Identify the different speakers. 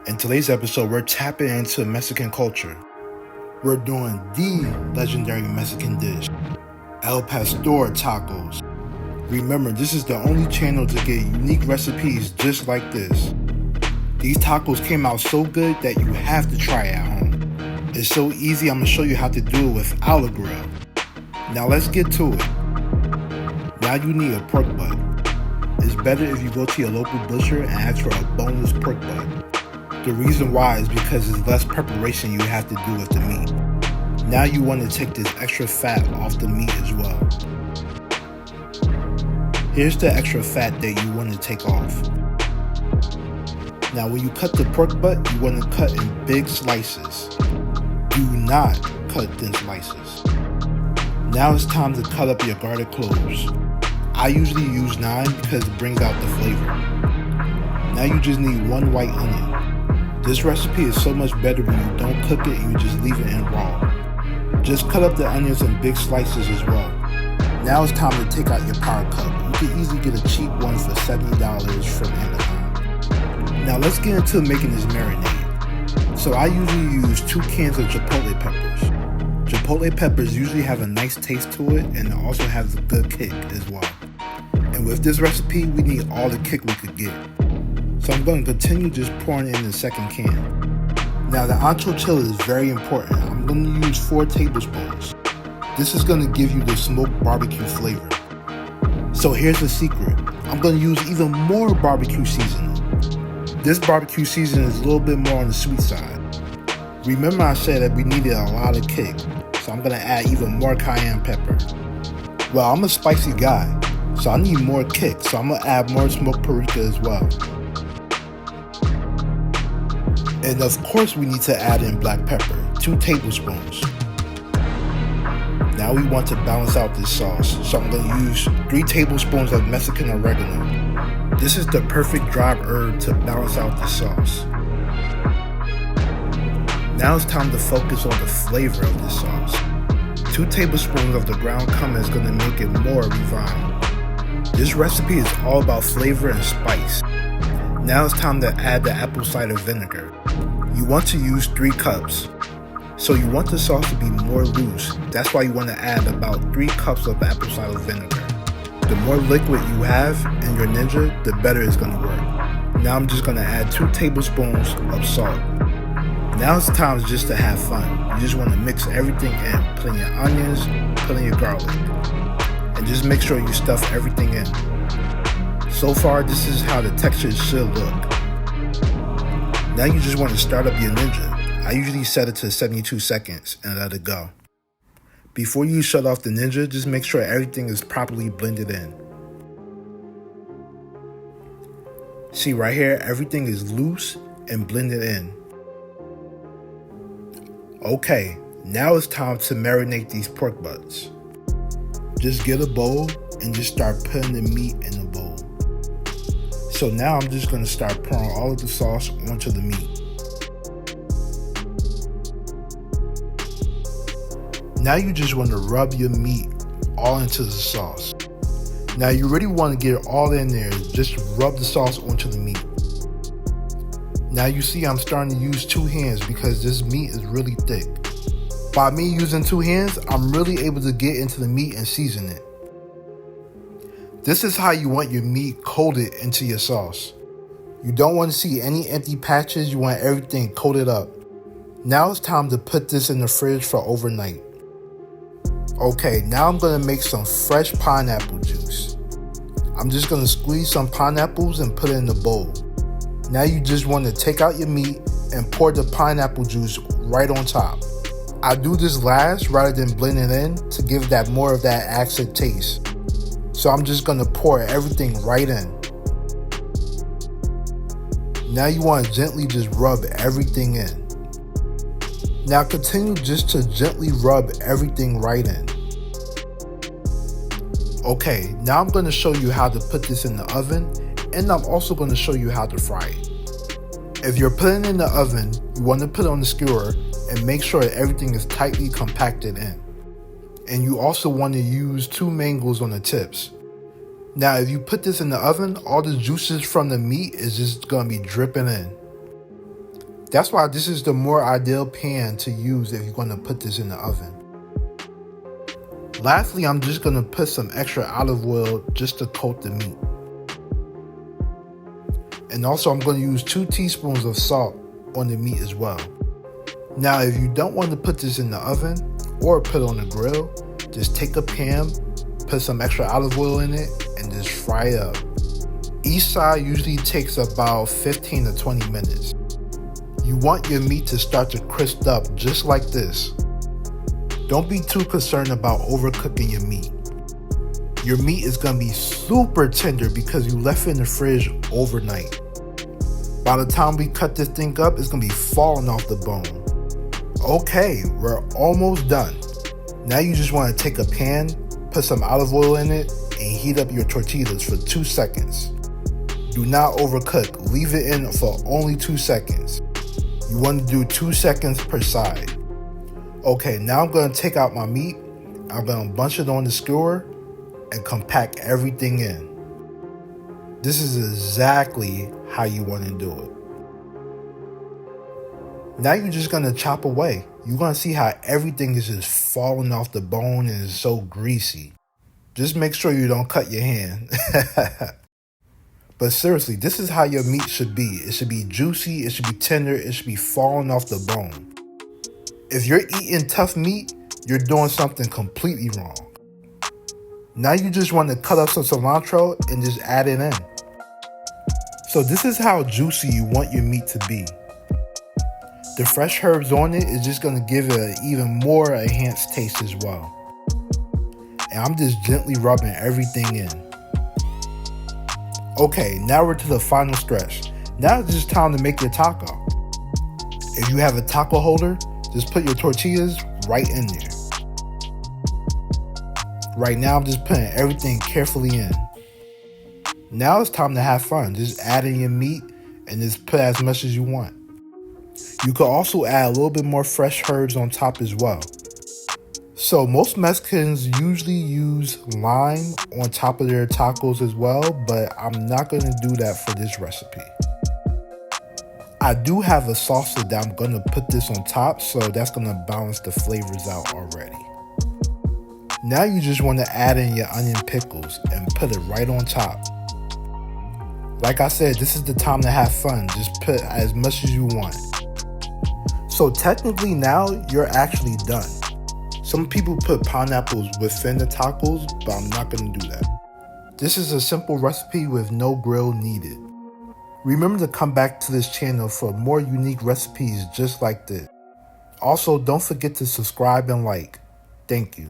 Speaker 1: In today's episode, we're tapping into Mexican culture. We're doing the legendary Mexican dish, El Pastor tacos. Remember, this is the only channel to get unique recipes just like this. These tacos came out so good that you have to try it at home. It's so easy, I'm going to show you how to do it without a grill. Now let's get to it. Now you need a pork butt. It's better if you go to your local butcher and ask for a boneless pork butt. The reason why is because there's less preparation you have to do with the meat. Now you want to take this extra fat off the meat as well. Here's the extra fat that you want to take off. Now when you cut the pork butt, you want to cut in big slices. Do not cut thin slices. Now it's time to cut up your garlic cloves. I usually use 9 because it brings out the flavor. Now you just need 1 white onion. This recipe is so much better when you don't cook it and you just leave it in raw. Just cut up the onions in big slices as well. Now it's time to take out your power cup. You can easily get a cheap one for $70 from Amazon. Now let's get into making this marinade. So I usually use 2 cans of chipotle peppers. Chipotle peppers usually have a nice taste to it and it also has a good kick as well. And with this recipe, we need all the kick we could get. So I'm going to continue just pouring in the second can. Now the ancho chili is very important. I'm going to use 4 tablespoons. This is going to give you the smoked barbecue flavor. So here's the secret. I'm going to use even more barbecue seasoning. This barbecue seasoning is a little bit more on the sweet side. Remember I said that we needed a lot of kick, so I'm going to add even more cayenne pepper. Well, I'm a spicy guy, so I need more kick, so I'm going to add more smoked paprika as well. And of course we need to add in black pepper, 2 tablespoons. Now we want to balance out this sauce, so I'm going to use 3 tablespoons of Mexican oregano. This is the perfect dry herb to balance out the sauce. Now it's time to focus on the flavor of this sauce. 2 tablespoons of the ground cumin is going to make it more refined. This recipe is all about flavor and spice. Now it's time to add the apple cider vinegar. You want to use 3 cups. So you want the sauce to be more loose. That's why you want to add about 3 cups of apple cider vinegar. The more liquid you have in your Ninja, the better it's going to work. Now I'm just going to add 2 tablespoons of salt. Now it's time just to have fun. You just want to mix everything in. Put in your onions, put in your garlic. And just make sure you stuff everything in. So far, this is how the texture should look. Now you just want to start up your Ninja. I usually set it to 72 seconds and let it go. Before you shut off the Ninja, just make sure everything is properly blended in. See right here, everything is loose and blended in. Okay, now it's time to marinate these pork butts. Just get a bowl and just start putting the meat in the bowl. So now I'm just going to start pouring all of the sauce onto the meat. Now you just want to rub your meat all into the sauce. Now you really want to get it all in there, just rub the sauce onto the meat. Now you see I'm starting to use 2 hands because this meat is really thick. By me using 2 hands, I'm really able to get into the meat and season it. This is how you want your meat coated into your sauce. You don't want to see any empty patches, you want everything coated up. Now it's time to put this in the fridge for overnight. Okay, now I'm going to make some fresh pineapple juice. I'm just going to squeeze some pineapples and put it in the bowl. Now you just want to take out your meat and pour the pineapple juice right on top. I do this last rather than blend it in to give that more of that accent taste. So I'm just going to pour everything right in. Now you want to gently just rub everything in. Now continue just to gently rub everything right in. Okay, now I'm going to show you how to put this in the oven, and I'm also going to show you how to fry it. If you're putting it in the oven, you want to put it on the skewer and make sure that everything is tightly compacted in. And you also want to use 2 mangoes on the tips. Now, if you put this in the oven, all the juices from the meat is just going to be dripping in. That's why this is the more ideal pan to use if you're going to put this in the oven. Lastly, I'm just going to put some extra olive oil just to coat the meat. And also I'm going to use 2 teaspoons of salt on the meat as well. Now if you don't want to put this in the oven or put it on the grill, just take a pan, put some extra olive oil in it, and just fry it up. Each side usually takes about 15 to 20 minutes. You want your meat to start to crisp up just like this. Don't be too concerned about overcooking your meat. Your meat is going to be super tender because you left it in the fridge overnight. By the time we cut this thing up, it's going to be falling off the bone. Okay, we're almost done. Now you just want to take a pan, put some olive oil in it, and heat up your tortillas for 2 seconds. Do not overcook. Leave it in for only 2 seconds. You want to do 2 seconds per side. Okay, now I'm going to take out my meat. I'm going to bunch it on the skewer and compact everything in. This is exactly how you want to do it. Now you're just going to chop away. You're going to see how everything is just falling off the bone and is so greasy. Just make sure you don't cut your hand. But seriously, this is how your meat should be. It should be juicy, it should be tender, it should be falling off the bone. If you're eating tough meat, you're doing something completely wrong. Now you just want to cut up some cilantro and just add it in. So this is how juicy you want your meat to be. The fresh herbs on it is just going to give it an even more enhanced taste as well. And I'm just gently rubbing everything in. Okay, now we're to the final stretch. Now it's just time to make your taco. If you have a taco holder, just put your tortillas right in there. Right now I'm just putting everything carefully in. Now it's time to have fun. Just add in your meat and just put as much as you want. You could also add a little bit more fresh herbs on top as well. So most Mexicans usually use lime on top of their tacos as well, but I'm not going to do that for this recipe. I do have a salsa that I'm going to put this on top, so that's going to balance the flavors out already. Now you just want to add in your onion pickles and put it right on top. Like I said, this is the time to have fun. Just put as much as you want. So technically now you're actually done. Some people put pineapples within the tacos, but I'm not going to do that. This is a simple recipe with no grill needed. Remember to come back to this channel for more unique recipes just like this. Also, don't forget to subscribe and like. Thank you.